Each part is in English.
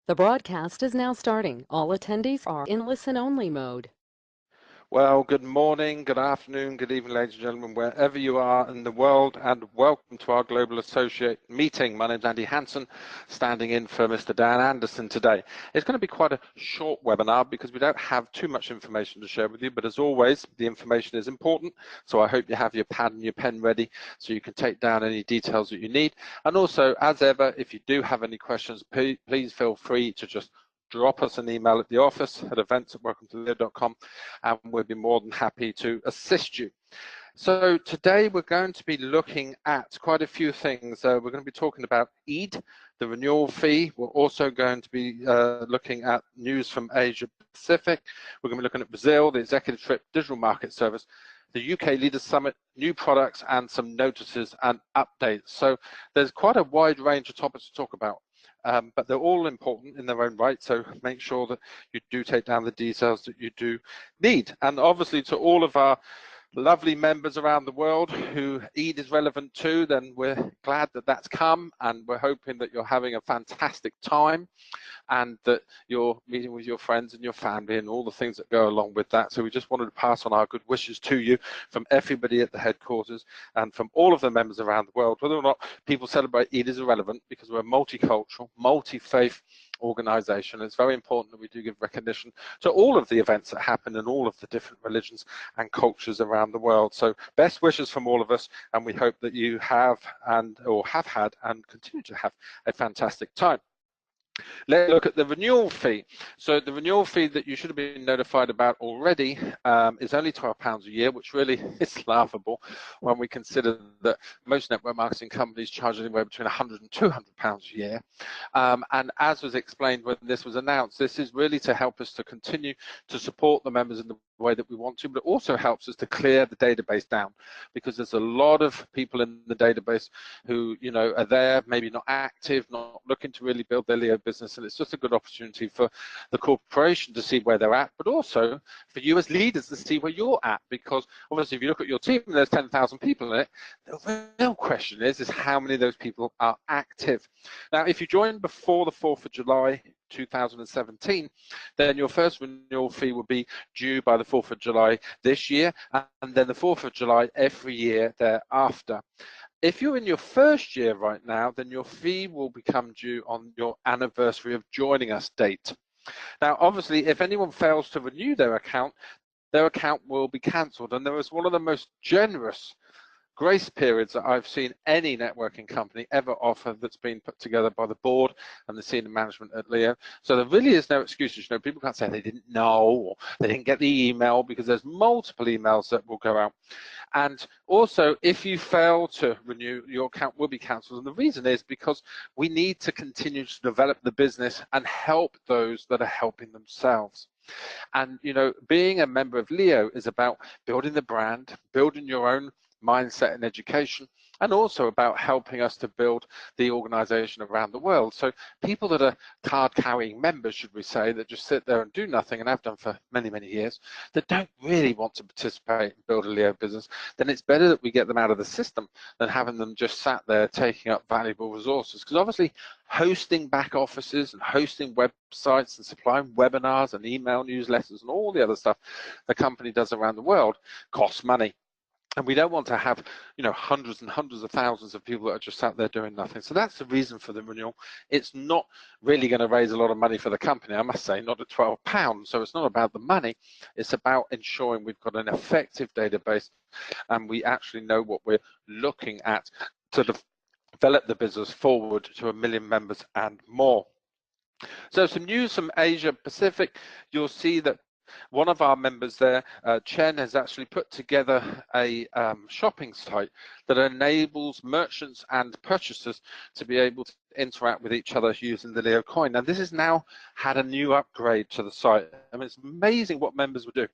The broadcast is now starting. All attendees are in listen-only mode. Well, good morning, good afternoon, good evening, ladies and gentlemen, wherever you are in the world, and welcome to our Global Associate meeting. My name is Andy Hanson, standing in for Mr. Dan Anderson today. It's going to be quite a short webinar because we don't have too much information to share with you, but as always, the information is important, so I hope you have your pad and your pen ready so you can take down any details that you need. And also, as ever, if you do have any questions, please feel free to just drop us an email at the office at events@welcometoleo.com, and we'll be more than happy to assist you. So today we're going to be looking at quite a few things. We're going to be talking about Eid, the renewal fee. We're also going to be looking at news from Asia Pacific. We're going to be looking at Brazil, the executive trip, digital market service, the UK Leaders Summit, new products, and some notices and updates. So there's quite a wide range of topics to talk about. But they're all important in their own right, so make sure that you do take down the details that you do need. And obviously, to all of our lovely members around the world who Eid is relevant to, then we're glad that that's come, and we're hoping that you're having a fantastic time and that you're meeting with your friends and your family and all the things that go along with that. So we just wanted to pass on our good wishes to you from everybody at the headquarters and from all of the members around the world. Whether or not people celebrate Eid is irrelevant, because we're a multicultural, multi-faith organization. It's very important that we do give recognition to all of the events that happen in all of the different religions and cultures around the world. So best wishes from all of us, and we hope that you have had and continue to have a fantastic time. Let's look at the renewal fee. So the renewal fee that you should have been notified about already is only £12 a year, which really is laughable when we consider that most network marketing companies charge anywhere between £100 and £200 a year. And as was explained when this was announced, this is really to help us to continue to support the members in the way that we want to, but it also helps us to clear the database down, because there's a lot of people in the database who, you know, are there, maybe not active, not looking to really build their Leo business, and it's just a good opportunity for the corporation to see where they're at, but also for you as leaders to see where you're at, because obviously if you look at your team and there's 10,000 people in it, the real question is how many of those people are active. Now, if you joined before the 4th of July 2017, then your first renewal fee will be due by the 4th of July this year, and then the 4th of July every year thereafter. If you're in your first year right now, then your fee will become due on your anniversary of joining us date. Now, obviously, if anyone fails to renew their account will be cancelled, and there is one of the most generous grace periods that I've seen any networking company ever offer that's been put together by the board and the senior management at Leo. So there really is no excuses. You know, people can't say they didn't know or they didn't get the email, because there's multiple emails that will go out. And also, if you fail to renew, your account will be cancelled. And the reason is because we need to continue to develop the business and help those that are helping themselves. And, you know, being a member of Leo is about building the brand, building your own mindset and education, and also about helping us to build the organization around the world. So people that are card-carrying members, should we say, that just sit there and do nothing, and have done for many, many years, that don't really want to participate and build a Leo business, then it's better that we get them out of the system than having them just sat there taking up valuable resources. Because obviously hosting back offices and hosting websites and supplying webinars and email newsletters and all the other stuff the company does around the world costs money. And we don't want to have, you know, hundreds and hundreds of thousands of people that are just sat there doing nothing. So that's the reason for the renewal. It's not really going to raise a lot of money for the company, I must say, not at £12. So it's not about the money. It's about ensuring we've got an effective database and we actually know what we're looking at to develop the business forward to 1 million members and more. So some news from Asia Pacific. You'll see that one of our members there, Chen, has actually put together a shopping site that enables merchants and purchasers to be able to interact with each other using the Leo coin. Now, this has now had a new upgrade to the site. I mean, it's amazing what members will do,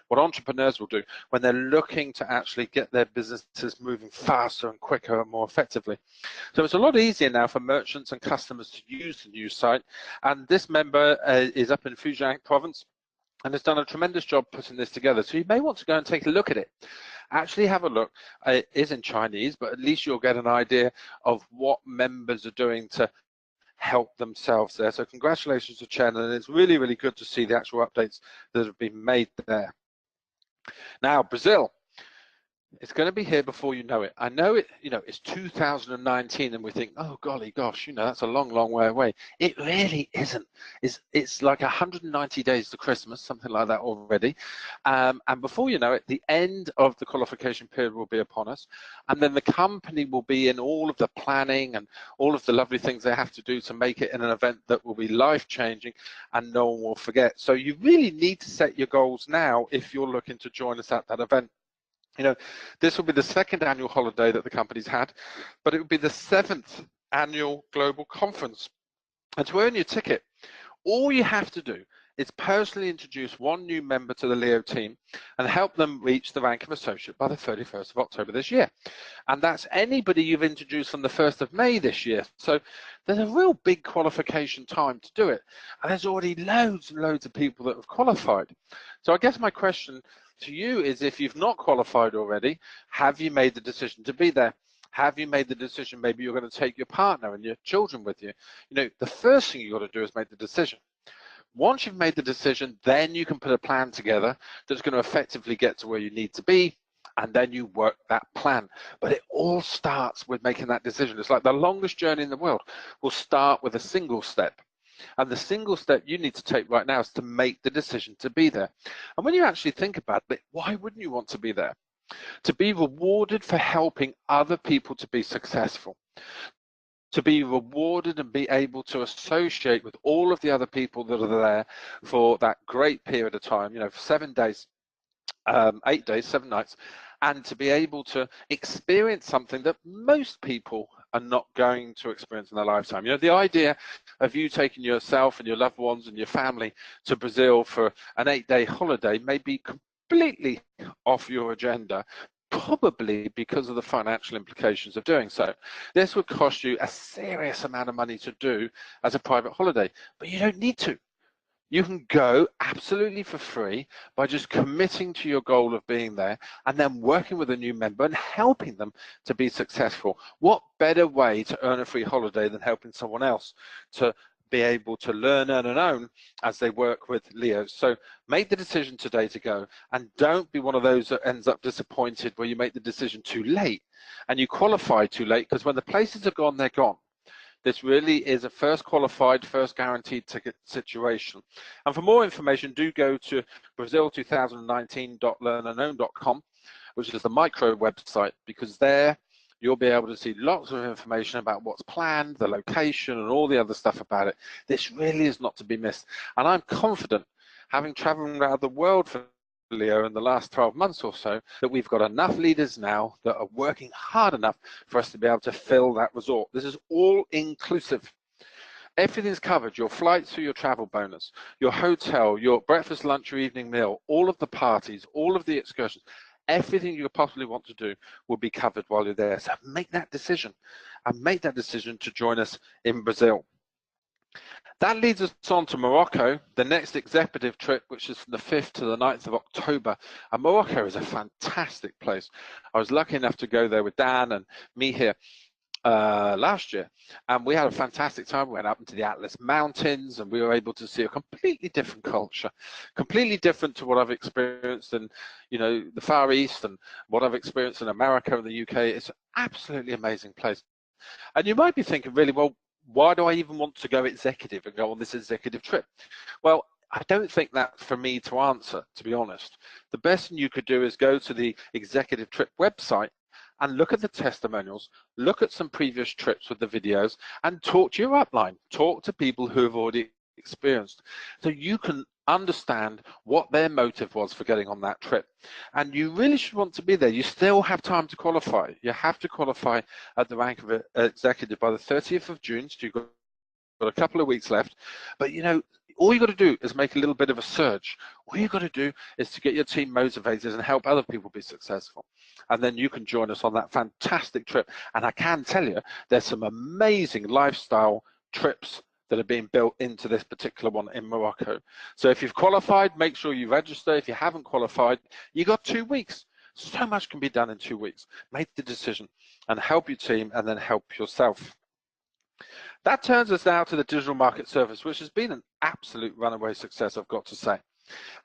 what entrepreneurs will do when they're looking to actually get their businesses moving faster and quicker and more effectively. So it's a lot easier now for merchants and customers to use the new site. And this member is up in Fujian province and has done a tremendous job putting this together. So you may want to go and take a look at it. Actually have a look. It is in Chinese, but at least you'll get an idea of what members are doing to help themselves there. So congratulations to Chen, and it's really, really good to see the actual updates that have been made there. Now, Brazil. It's going to be here before you know it. I know it, it's 2019 and we think, oh, golly gosh, that's a long, long way away. It really isn't. It's like 190 days to Christmas, something like that already. And before you know it, the end of the qualification period will be upon us. And then the company will be in all of the planning and all of the lovely things they have to do to make it in an event that will be life-changing and no one will forget. So you really need to set your goals now if you're looking to join us at that event. This will be the second annual holiday that the company's had, but it will be the 7th annual global conference. And to earn your ticket, all you have to do is personally introduce one new member to the Leo team and help them reach the rank of associate by the 31st of October this year. And that's anybody you've introduced from the 1st of May this year. So there's a real big qualification time to do it. And there's already loads and loads of people that have qualified. So I guess my question to you is, if you've not qualified already, have you made the decision to be there? Have you made the decision maybe you're going to take your partner and your children with you? The first thing you've got to do is make the decision. Once you've made the decision, then you can put a plan together that's going to effectively get to where you need to be, and then you work that plan. But it all starts with making that decision. It's like the longest journey in the world will start with a single step. And the single step you need to take right now is to make the decision to be there. And when you actually think about it, why wouldn't you want to be there? To be rewarded for helping other people to be successful. To be rewarded and be able to associate with all of the other people that are there for that great period of time, for 7 days, 8 days, 7 nights, and to be able to experience something that most people are not going to experience in their lifetime. The idea of you taking yourself and your loved ones and your family to Brazil for an 8-day holiday may be completely off your agenda, probably because of the financial implications of doing so. This would cost you a serious amount of money to do as a private holiday, but you don't need to. You can go absolutely for free by just committing to your goal of being there and then working with a new member and helping them to be successful. What better way to earn a free holiday than helping someone else to be able to learn, earn, and own as they work with Leo? So make the decision today to go, and don't be one of those that ends up disappointed where you make the decision too late and you qualify too late, because when the places are gone, they're gone. This really is a first qualified, first guaranteed ticket situation. And for more information, do go to brazil2019.learnandown.com, which is the micro website, because there you'll be able to see lots of information about what's planned, the location, and all the other stuff about it. This really is not to be missed. And I'm confident, having traveled around the world for Leo in the last 12 months or so, that we've got enough leaders now that are working hard enough for us to be able to fill that resort. This is all inclusive. Everything's covered: your flights for your travel bonus, your hotel, your breakfast, lunch, or evening meal, all of the parties, all of the excursions. Everything you possibly want to do will be covered while you're there. So make that decision, and make that decision to join us in Brazil. That leads us on to Morocco, the next executive trip, which is from the 5th to the 9th of October. And Morocco is a fantastic place. I was lucky enough to go there with Dan and me here last year, and we had a fantastic time. We went up into the Atlas Mountains, and we were able to see a completely different culture, completely different to what I've experienced in the Far East and what I've experienced in America and the UK. It's an absolutely amazing place. And you might be thinking, really, well, why do I even want to go executive and go on this executive trip? Well, I don't think that's for me to answer, to be honest. The best thing you could do is go to the executive trip website and look at the testimonials, look at some previous trips with the videos, and talk to your upline, talk to people who have already experienced, so you can understand what their motive was for getting on that trip. And you really should want to be there. You still have time to qualify. You have to qualify at the rank of executive by the 30th of June, so you've got a couple of weeks left. But all you got to do is make a little bit of a surge. All you got to do is to get your team motivated and help other people be successful. And then you can join us on that fantastic trip. And I can tell you, there's some amazing lifestyle trips that are being built into this particular one in Morocco. So if you've qualified, make sure you register. If you haven't qualified, you got 2 weeks. So much can be done in 2 weeks. Make the decision and help your team, and then help yourself. That turns us now to the digital market service, which has been an absolute runaway success, I've got to say.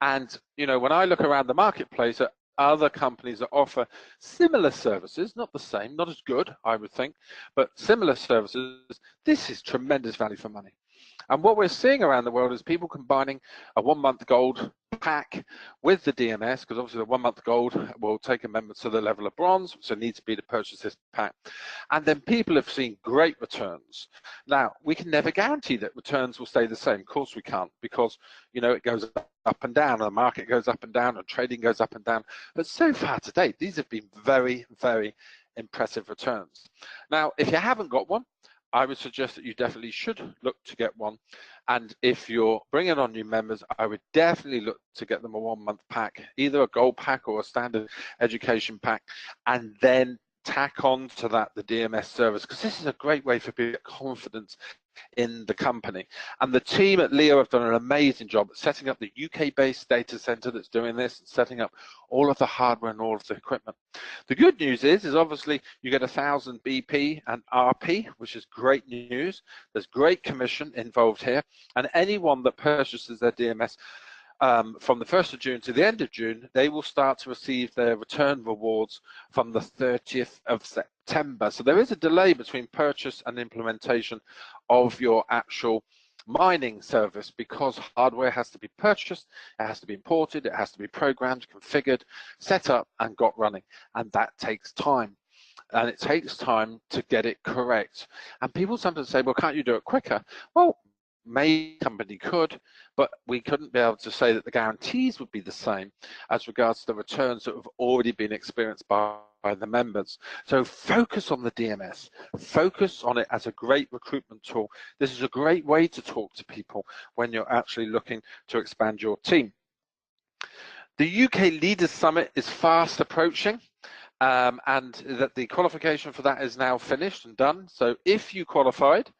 And, you know, when I look around the marketplace at other companies that offer similar services, not the same, not as good, I would think, but similar services, this is tremendous value for money. And what we're seeing around the world is people combining a 1 month gold pack with the DMS, because obviously the 1 month gold will take a member to the level of bronze, so it needs to be to purchase this pack. And then people have seen great returns. Now, we can never guarantee that returns will stay the same. Of course we can't, because, you know, it goes up and down, and the market goes up and down, and trading goes up and down. But so far to date, these have been very, very impressive returns. Now, if you haven't got one, I would suggest that you definitely should look to get one. And if you're bringing on new members, I would definitely look to get them a 1 month pack, either a gold pack or a standard education pack, and then tack on to that the DMS service, because this is a great way for people to get confidence in the company. And the team at Leo have done an amazing job at setting up the UK-based data center that's doing this, and setting up all of the hardware and all of the equipment. The good news is obviously you get 1,000 BP and RP, which is great news. There's great commission involved here, and anyone that purchases their DMS from the 1st of June to the end of June, they will start to receive their return rewards from the 30th of September. So there is a delay between purchase and implementation of your actual mining service, because hardware has to be purchased, it has to be imported, it has to be programmed, configured, set up, and got running. And that takes time. And it takes time to get it correct. And people sometimes say, well, can't you do it quicker? Well, maybe a company could, but we couldn't be able to say that the guarantees would be the same as regards to the returns that have already been experienced by the members. So focus on the DMS, focus on it as a great recruitment tool. This is a great way to talk to people when you're actually looking to expand your team. The UK Leaders Summit is fast approaching. And that the qualification for that is now finished and done. So if you qualified,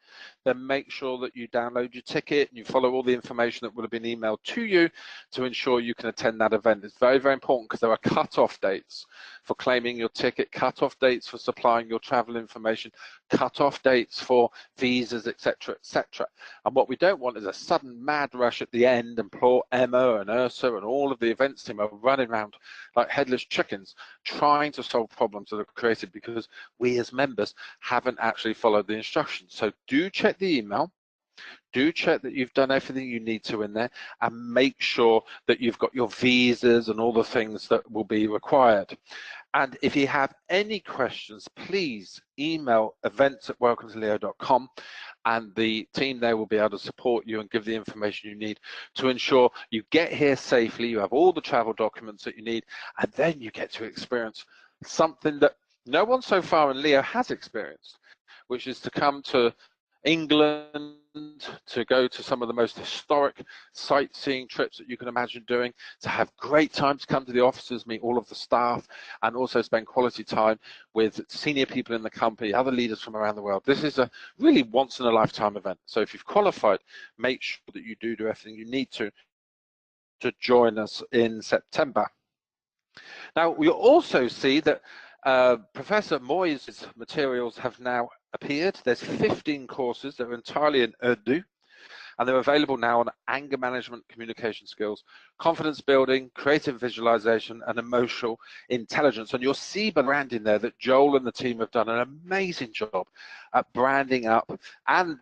then make sure that you download your ticket and you follow all the information that would have been emailed to you to ensure you can attend that event. It's very, very important, because there are cut-off dates for claiming your ticket, cut-off dates for supplying your travel information, cut-off dates for visas, etc., etc. And what we don't want is a sudden mad rush at the end, and poor Emma and Ursa and all of the events team are running around like headless chickens trying to solve problems that are created because we as members haven't actually followed the instructions. So do check the email, do check that you've done everything you need to in there, and make sure that you've got your visas and all the things that will be required. And if you have any questions, please email events@welcometoleo.com, and the team there will be able to support you and give the information you need to ensure you get here safely, you have all the travel documents that you need, and then you get to experience something that no one so far in Leo has experienced, which is to come to England, to go to some of the most historic sightseeing trips that you can imagine doing, to have great time, to come to the offices, meet all of the staff, and also spend quality time with senior people in the company, other leaders from around the world. This is a really once-in-a-lifetime event. So if you've qualified, make sure that you do everything you need to join us in September. Now, we also see that Professor Moyes' materials have now appeared. There's 15 courses that are entirely in Urdu, and they're available now on anger management, communication skills, confidence building, creative visualization, and emotional intelligence. And you'll see by branding there that Joel and the team have done an amazing job at branding up, and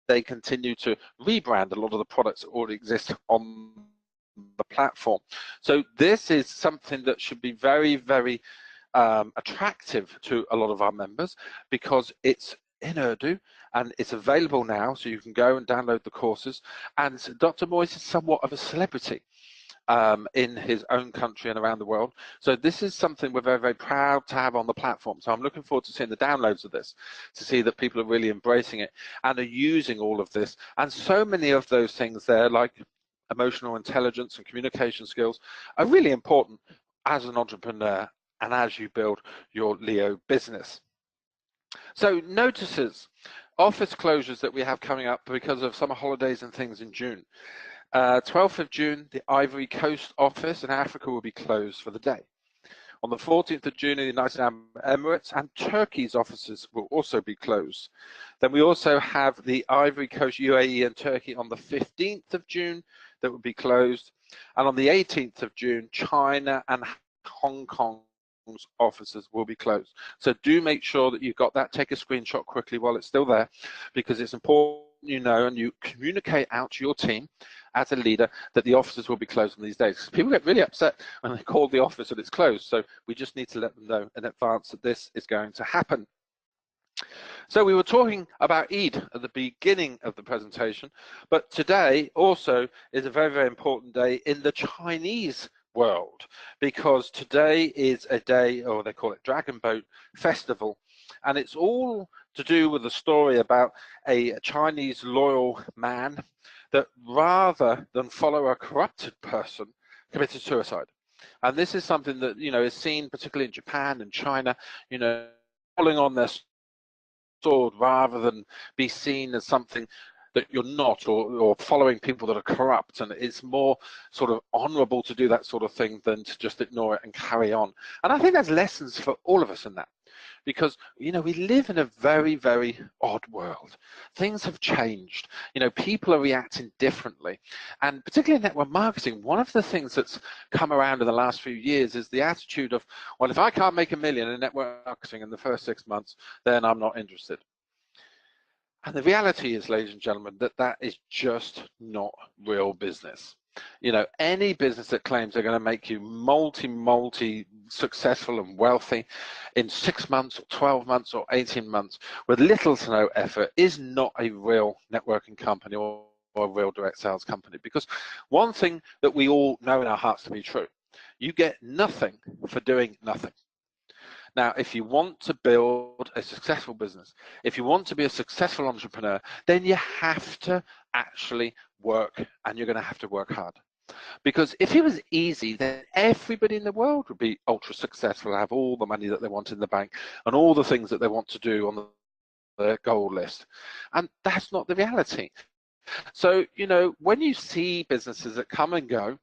they continue to rebrand a lot of the products that already exist on the platform. So this is something that should be very, very attractive to a lot of our members, because it's in Urdu and it's available now, so you can go and download the courses. And Dr. Moyes is somewhat of a celebrity in his own country and around the world. So this is something we're very, very proud to have on the platform. So I'm looking forward to seeing the downloads of this, to see that people are really embracing it and are using all of this. And so many of those things there, like emotional intelligence and communication skills, are really important as an entrepreneur and as you build your Leo business. So notices, office closures that we have coming up because of summer holidays and things in June. 12th of June, the Ivory Coast office in Africa will be closed for the day. On the 14th of June in the United Arab Emirates and Turkey's offices will also be closed. Then we also have the Ivory Coast, UAE and Turkey on the 15th of June that will be closed. And on the 18th of June, China and Hong Kong's offices will be closed. So do make sure that you've got that. Take a screenshot quickly while it's still there, because it's important you know and you communicate out to your team as a leader that the offices will be closed on these days. People get really upset when they call the office and it's closed. So we just need to let them know in advance that this is going to happen. So we were talking about Eid at the beginning of the presentation, but today also is a very, very important day in the Chinese world, because today is a day, or they call it Dragon Boat Festival, and it's all to do with a story about a Chinese loyal man that, rather than follow a corrupted person, committed suicide. And this is something that, you know, is seen particularly in Japan and China, you know, falling on their sword rather than be seen as something that you're not, or following people that are corrupt. And it's more sort of honorable to do that sort of thing than to just ignore it and carry on. And I think there's lessons for all of us in that, because, you know, we live in a very, very odd world. Things have changed. You know, people are reacting differently. And particularly in network marketing, one of the things that's come around in the last few years is the attitude of, well, if I can't make $1 million in network marketing in the first 6 months, then I'm not interested. And the reality is, ladies and gentlemen, that that is just not real business. You know, any business that claims they're going to make you multi successful and wealthy in 6 months or 12 months or 18 months with little to no effort is not a real networking company or a real direct sales company. Because one thing that we all know in our hearts to be true, you get nothing for doing nothing. Now, if you want to build a successful business, if you want to be a successful entrepreneur, then you have to actually work, and you're going to have to work hard. Because if it was easy, then everybody in the world would be ultra successful, have all the money that they want in the bank and all the things that they want to do on the goal list. And that's not the reality. So, you know, when you see businesses that come and go,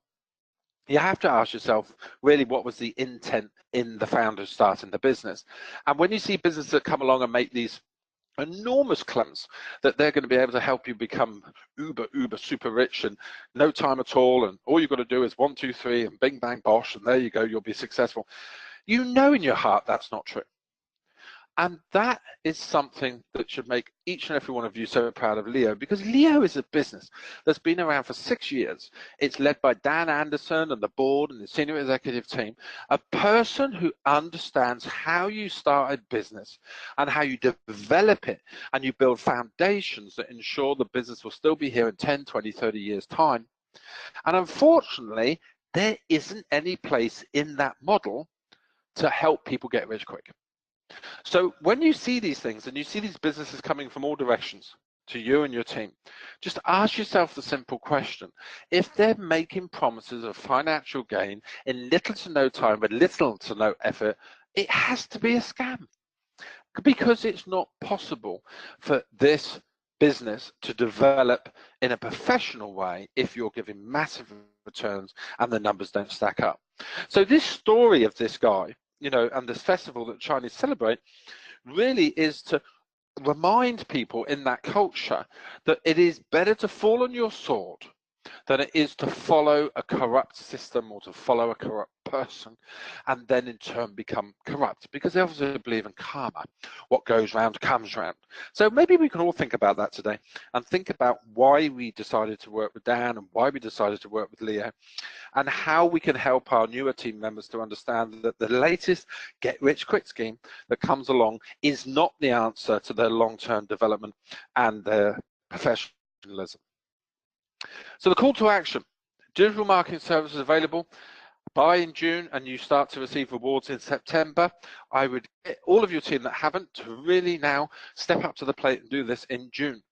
you have to ask yourself, really, what was the intent in the founders starting the business? And when you see businesses that come along and make these enormous claims that they're going to be able to help you become uber super rich in no time at all, and all you've got to do is 1 2 3 and bing bang bosh, and there you go, you'll be successful, you know in your heart that's not true. And that is something that should make each and every one of you so proud of Leo, because Leo is a business that's been around for 6 years. It's led by Dan Anderson and the board and the senior executive team, a person who understands how you start a business and how you develop it, and you build foundations that ensure the business will still be here in 10, 20, 30 years' time. And unfortunately, there isn't any place in that model to help people get rich quick. So when you see these things and you see these businesses coming from all directions to you and your team, just ask yourself the simple question: if they're making promises of financial gain in little to no time with little to no effort, it has to be a scam, because it's not possible for this business to develop in a professional way if you're giving massive returns and the numbers don't stack up. So this story of this guy, you know, and this festival that Chinese celebrate, really is to remind people in that culture that it is better to fall on your sword than it is to follow a corrupt system or to follow a corrupt person and then in turn become corrupt, because they obviously believe in karma. What goes round comes round. So maybe we can all think about that today and think about why we decided to work with Dan and why we decided to work with Leo, and how we can help our newer team members to understand that the latest get-rich-quick scheme that comes along is not the answer to their long-term development and their professionalism. So the call to action: digital marketing services available. Buy in June and you start to receive rewards in September. I would get all of your team that haven't to really now step up to the plate and do this in June.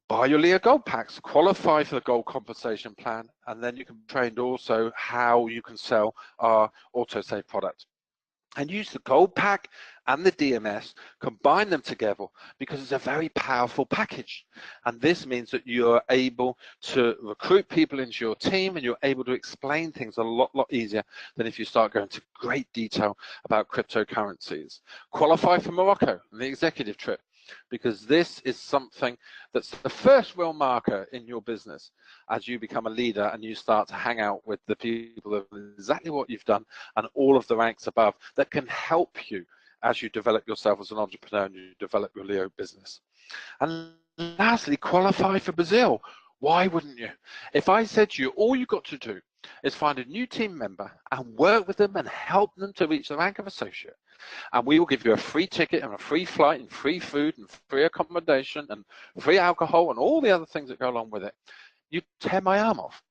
Buy your Leo Gold packs, qualify for the Gold Compensation Plan, and then you can be trained also how you can sell our AutoSave product. And use the Gold pack and the DMS, combine them together because it's a very powerful package. And this means that you're able to recruit people into your team and you're able to explain things a lot easier than if you start going to great detail about cryptocurrencies. Qualify for Morocco and the executive trip, because this is something that's the first real marker in your business as you become a leader and you start to hang out with the people that are exactly what you've done and all of the ranks above that can help you as you develop yourself as an entrepreneur and you develop your Leo business. And lastly, qualify for Brazil. Why wouldn't you? If I said to you, all you've got to do is find a new team member and work with them and help them to reach the rank of associate, and we will give you a free ticket and a free flight and free food and free accommodation and free alcohol and all the other things that go along with it, you tear my arm off.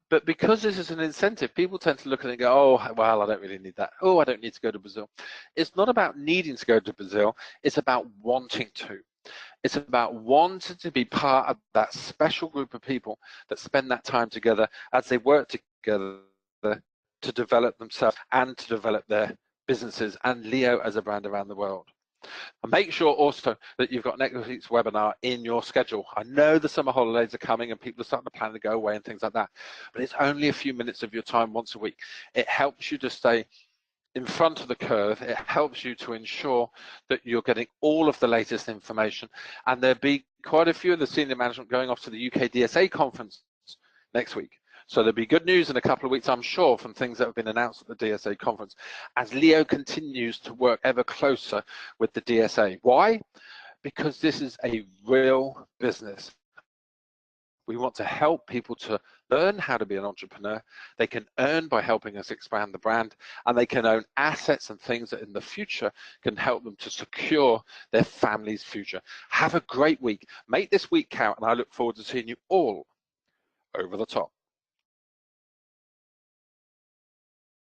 But because this is an incentive, people tend to look at it and go, oh, well, I don't really need that. Oh, I don't need to go to Brazil. It's not about needing to go to Brazil. It's about wanting to. It's about wanting to be part of that special group of people that spend that time together as they work together to develop themselves and to develop their businesses and Leo as a brand around the world. And make sure also that you've got next week's webinar in your schedule. I know the summer holidays are coming and people are starting to plan to go away and things like that, but it's only a few minutes of your time once a week. It helps you to stay in front of the curve. It helps you to ensure that you're getting all of the latest information. And there'll be quite a few of the senior management going off to the UK DSA conference next week. So there'll be good news in a couple of weeks, I'm sure, from things that have been announced at the DSA conference as Leo continues to work ever closer with the DSA. Why? Because this is a real business. We want to help people to learn how to be an entrepreneur. They can earn by helping us expand the brand, and they can own assets and things that in the future can help them to secure their family's future. Have a great week. Make this week count, and I look forward to seeing you all over the top.